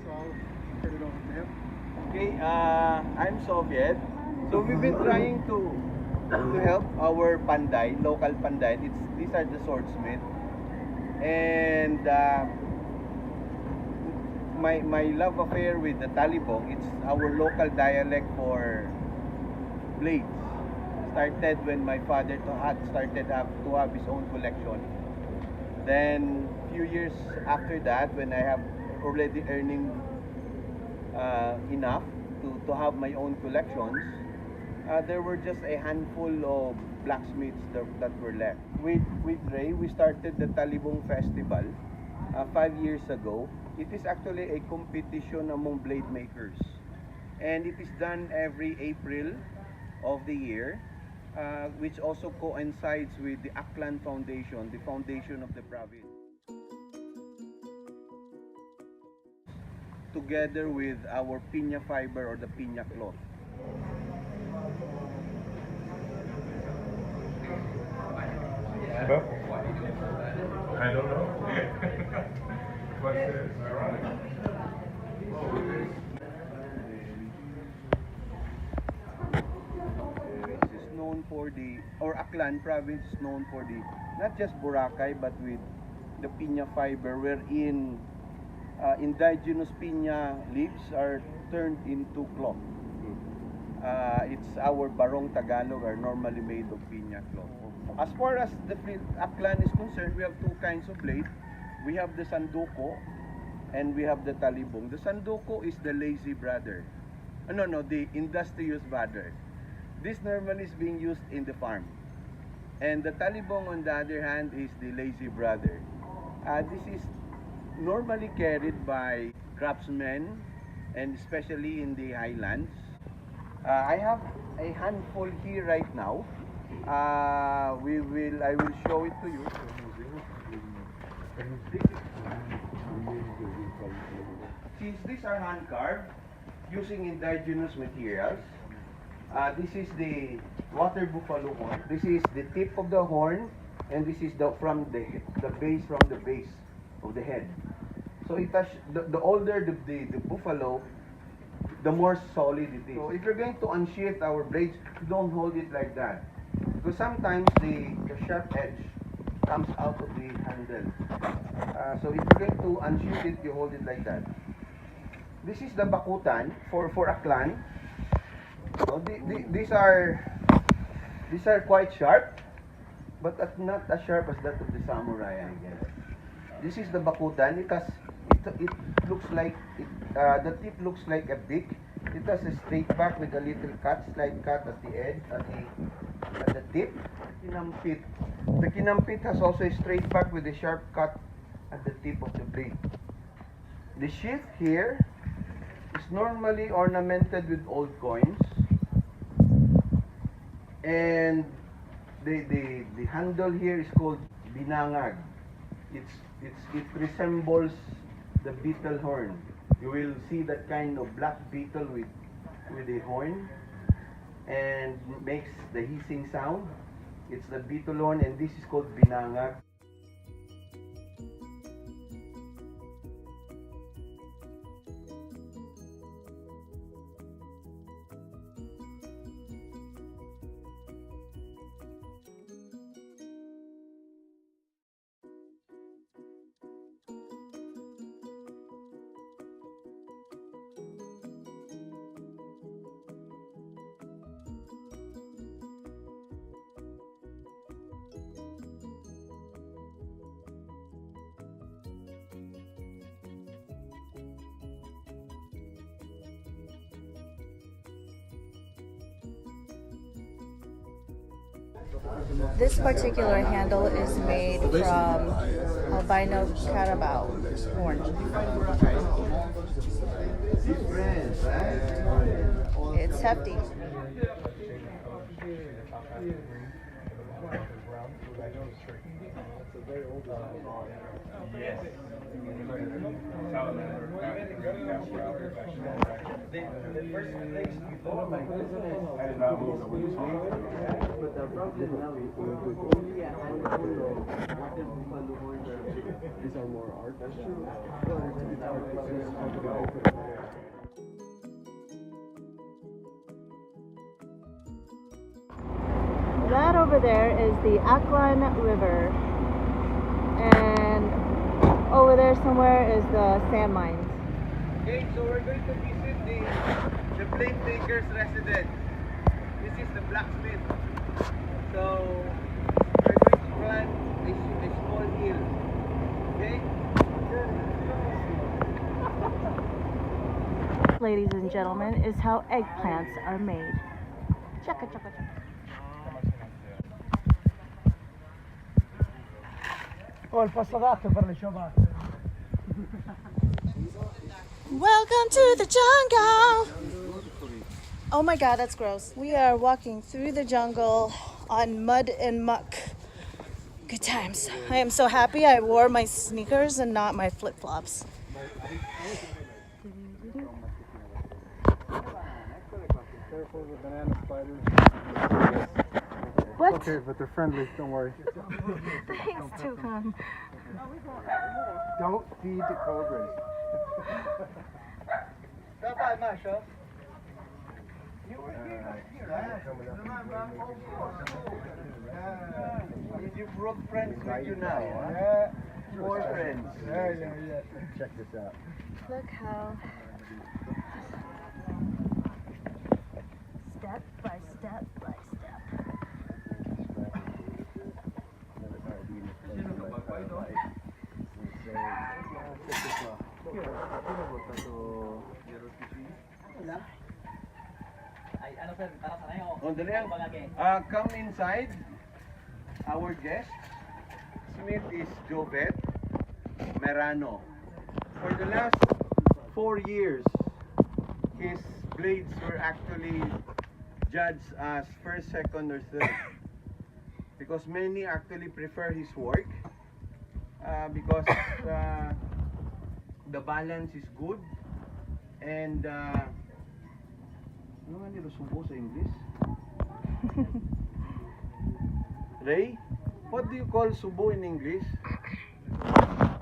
so I'll turn it over to him. Okay, I'm Soviet. So we've been trying to help our panday, local panday. These are the swordsmith, and my love affair with the Talibong. It's our local dialect for blades. Started when my father started to have his own collection. Then few years after that, when I have already earning enough to have my own collections, there were just a handful of blacksmiths that were left. With Ray, we started the Talibong Festival 5 years ago. It is actually a competition among blade makers, and it is done every April of the year, which also coincides with the Aklan Foundation, the foundation of the province, together with our piña fiber or the piña cloth. I don't know. What's this? Is known for Aklan province is known for not just Boracay, but with the piña fiber, wherein indigenous piña leaves are turned into cloth. It's our barong Tagalog are normally made of piña cloth. As far as the Aklan is concerned, we have two kinds of blade. We have the Sanduko and we have the Talibong. The Sanduko is the lazy brother. No, the industrious brother. This normally is being used in the farm. And the Talibong, on the other hand, is the lazy brother. This is normally carried by craftsmen, and especially in the highlands. I have a handful here right now. I will show it to you. Since these are hand carved using indigenous materials, this is the water buffalo horn. This is the tip of the horn, and this is the base of the head. So it has, the older the buffalo, the more solid it is. So if you're going to unsheath our blades, don't hold it like that, because sometimes the sharp edge comes out of the handle. So if you're going to unsheath it, you hold it like that. This is the bakutan for Aklan. So these are quite sharp, but not as sharp as that of the samurai, I guess. This is the bakutan. It looks like the tip looks like a beak. It has a straight back with a little slight cut at the edge, at the tip. The kinampit has also a straight back with a sharp cut at the tip of the blade. The sheath here is normally ornamented with old coins, and the handle here is called binangag. It resembles the beetle horn. You will see that kind of black beetle with a horn, and makes the hissing sound. It's the beetle horn, and this is called binangag. This particular handle is made from albino carabao horn. It's hefty. Yes. The first place we go, my goodness. And now but the problem now is only a handful of water buffalo horns. These are more art. That's true. That over there is the Aklan River. And over there somewhere is the sand mines. Okay, so we're going to visit the plate maker's residence. This is the blacksmith. So we're going to climb a small hill. Okay? Ladies and gentlemen, is how eggplants are made. Chaka chaka chaka. Welcome to the jungle. Oh my god, that's gross. We are walking through the jungle on mud and muck. Good times. I am so happy I wore my sneakers and not my flip-flops. Careful with banana spiders. What? Okay, but they're friendly. Don't worry. Thanks, Tukan. Don't feed the cobras. Stop by, Masha. You were here, you brought friends with you now. Yeah. More friends. Yeah. Check this out. Look how step by step by step. Come inside. Our guest, Smith is Jovet Merano. For the last 4 years, his blades were actually judged as first, second, or third. Because many actually prefer his work because the balance is good and ano nga nila subo sa English? Ray, what do you call subo in English?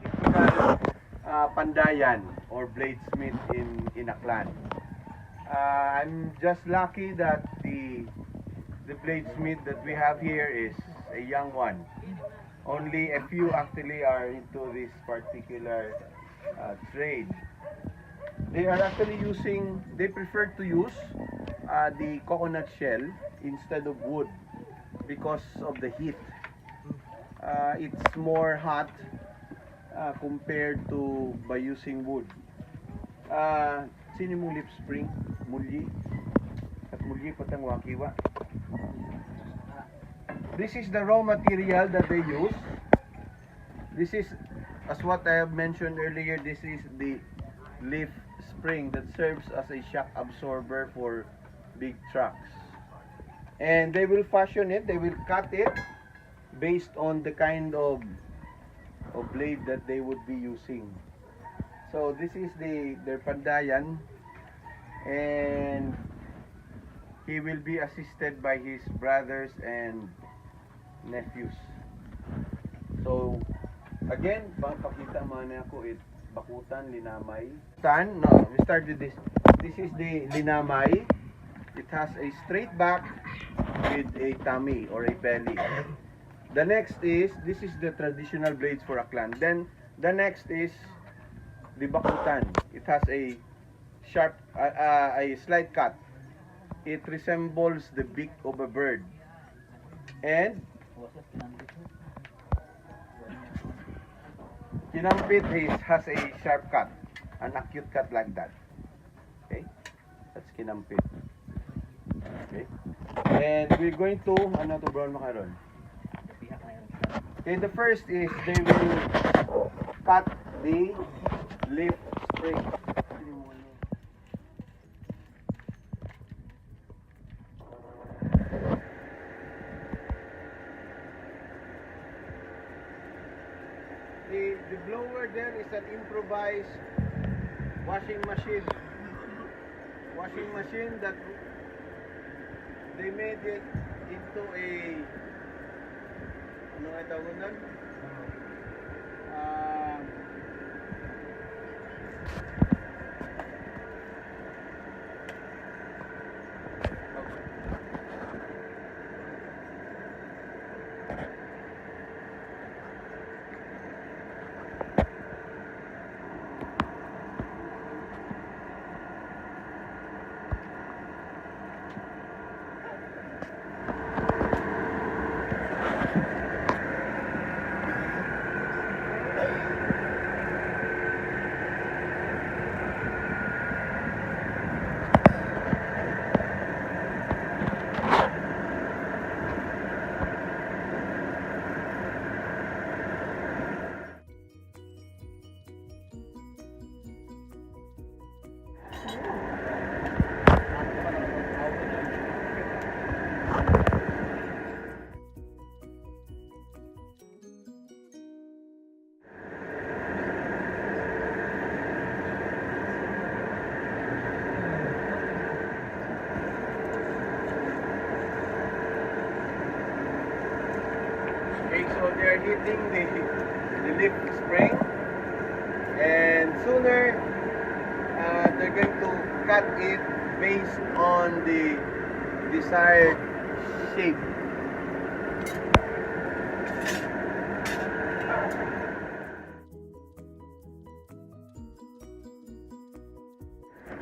Typical pandayan or bladesmith in Aklan. I'm just lucky that the bladesmith that we have here is a young one. Only a few actually are into this particular trade. They are actually they prefer to use the coconut shell instead of wood because of the heat. It's more hot compared to by using wood. Sino mong lip spring? Mulyi? At mulyi patang wakiwa. This is the raw material that they use. This is, as what I have mentioned earlier, this is the leaf spring that serves as a shock absorber for big trucks. And they will fashion it, they will cut it based on the kind of blade that they would be using. So this is their pandayan, and he will be assisted by his brothers and nephews. So again, pakita man ako it bakutan linamay. We start with this. This is the linamay. It has a straight back with a tummy or a belly. The next is, this is the traditional blades for Aklan. Then the next is the bakutan. It has a sharp, a slight cut. It resembles the beak of a bird. And kinampit has a sharp cut, an acute cut like that. Okay, that's kinampit. Okay, and we're going to ano to brown makaron. Okay, the first is they will cut the leaf spring. The blower there is an improvised washing machine. Washing machine that they made it into a ano nga tawag nun? Okay, so they are hitting the lift spring, and sooner they're going to cut it based on the desired shape.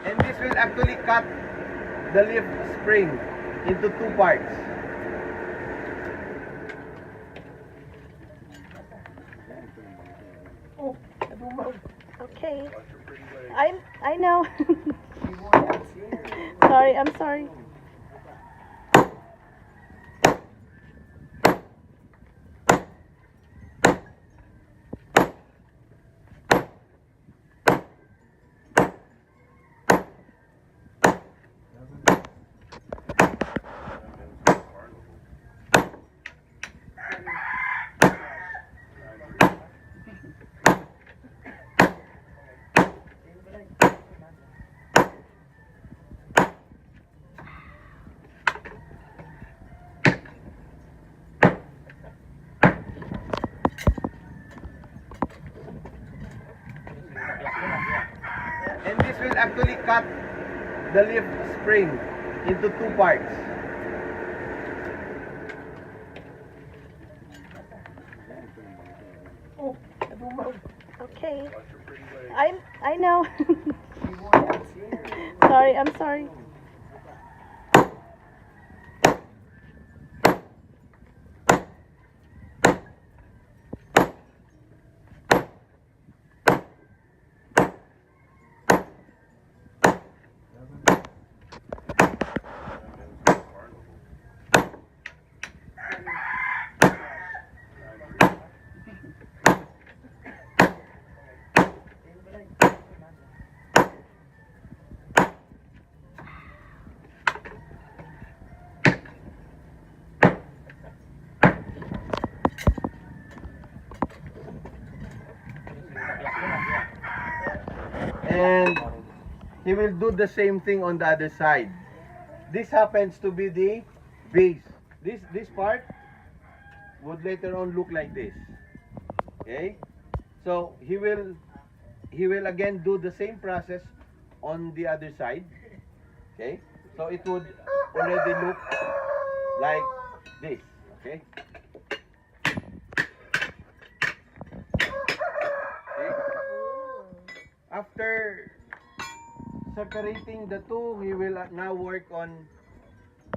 And this will actually cut the lift spring into two parts. Okay. I know. Sorry, I'm sorry. And this will actually cut the lift spring into two parts. Okay. I know. Sorry, I'm sorry. And he will do the same thing on the other side. This happens to be the base. This part would later on look like this. Okay? So he will again do the same process on the other side. Okay? So it would already look like this. Okay? After separating the two, he will now work on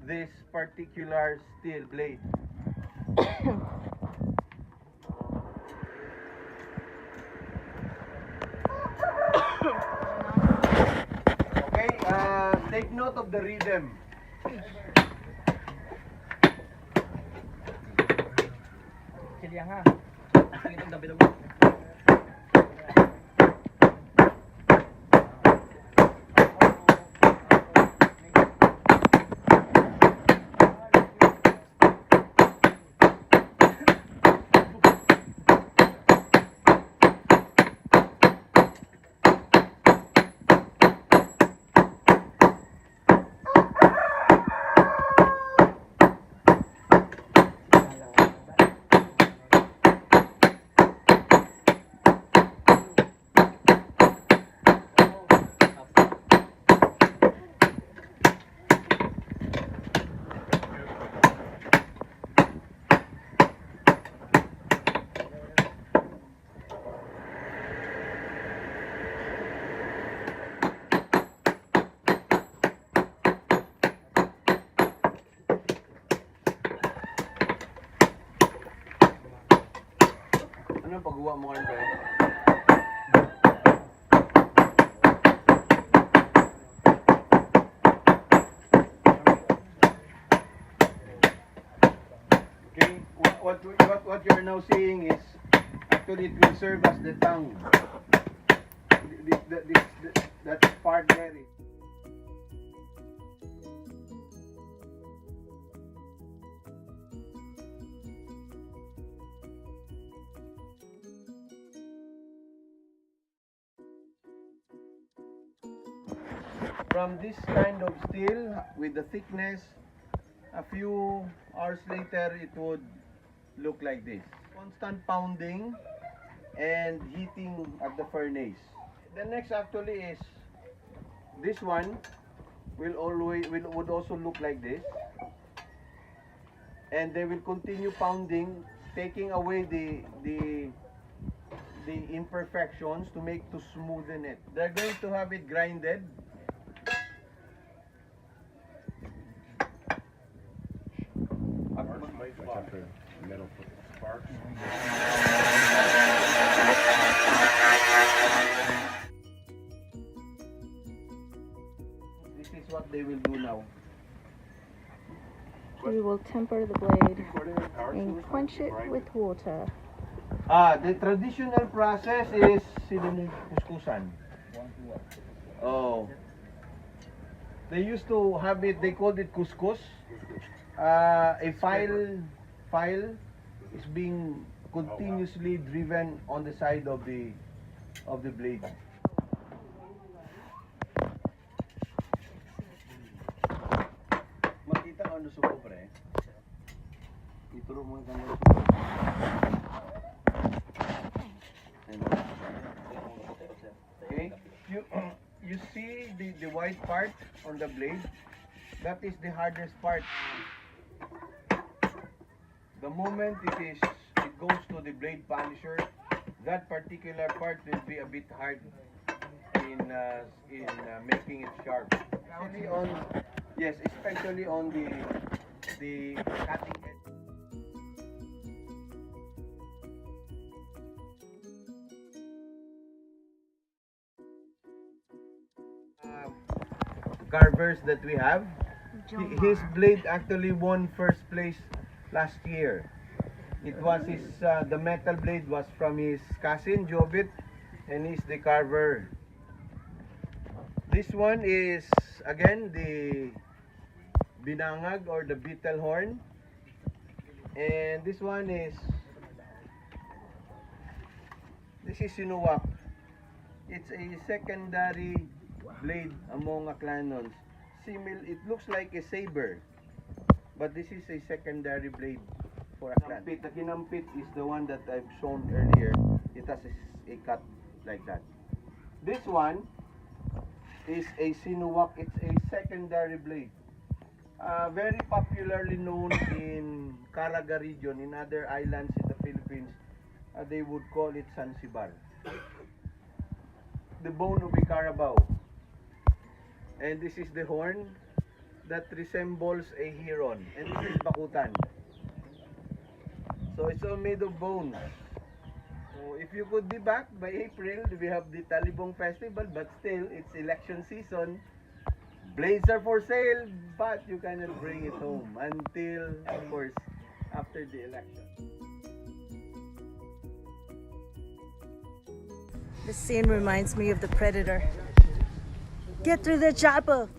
this particular steel blade. Okay, take note of the rhythm. Ano paggawa mo kayo? Okay, what you're now seeing is actually it will serve as the tongue. That part there is. From this kind of steel with the thickness, a few hours later it would look like this. Constant pounding and heating at the furnace. The next actually is this one would also look like this, and they will continue pounding, taking away the imperfections to smoothen it. They're going to have it grinded. Metal sparks. This is what they will do now. We will temper the blade and quench it with water. The traditional process is kuskusan. Oh. They used to have it, they called it kuskus. A file is being continuously driven on the side of the blade. Makita ano suko pre? Ituro mo ang suko. Okay, you see the white part on the blade. That is the hardest part. The moment it goes to the blade polisher, that particular part will be a bit hard in making it sharp. Especially on the cutting edge. Carvers that we have, his blade actually won first place last year. It was the metal blade was from his cousin Jobit, and he's the carver. This one is again the binangag or the beetle horn, and this one is sinuwak. It's a secondary blade among Aklanons. It looks like a saber, but this is a secondary blade for Aklan. The kinampit is the one that I've shown earlier. It has a cut like that. This one is a sinuwak. It's a secondary blade. Very popularly known in Caraga region, in other islands in the Philippines. They would call it Sansibar. The bone of a carabao. And this is the horn that resembles a heron. And this is bakutan. So it's all made of bones. So if you could be back by April, we have the Talibons festival, but still it's election season. Blades are for sale, but you cannot bring it home until, of course, after the election. This scene reminds me of The Predator. Get through the chopper!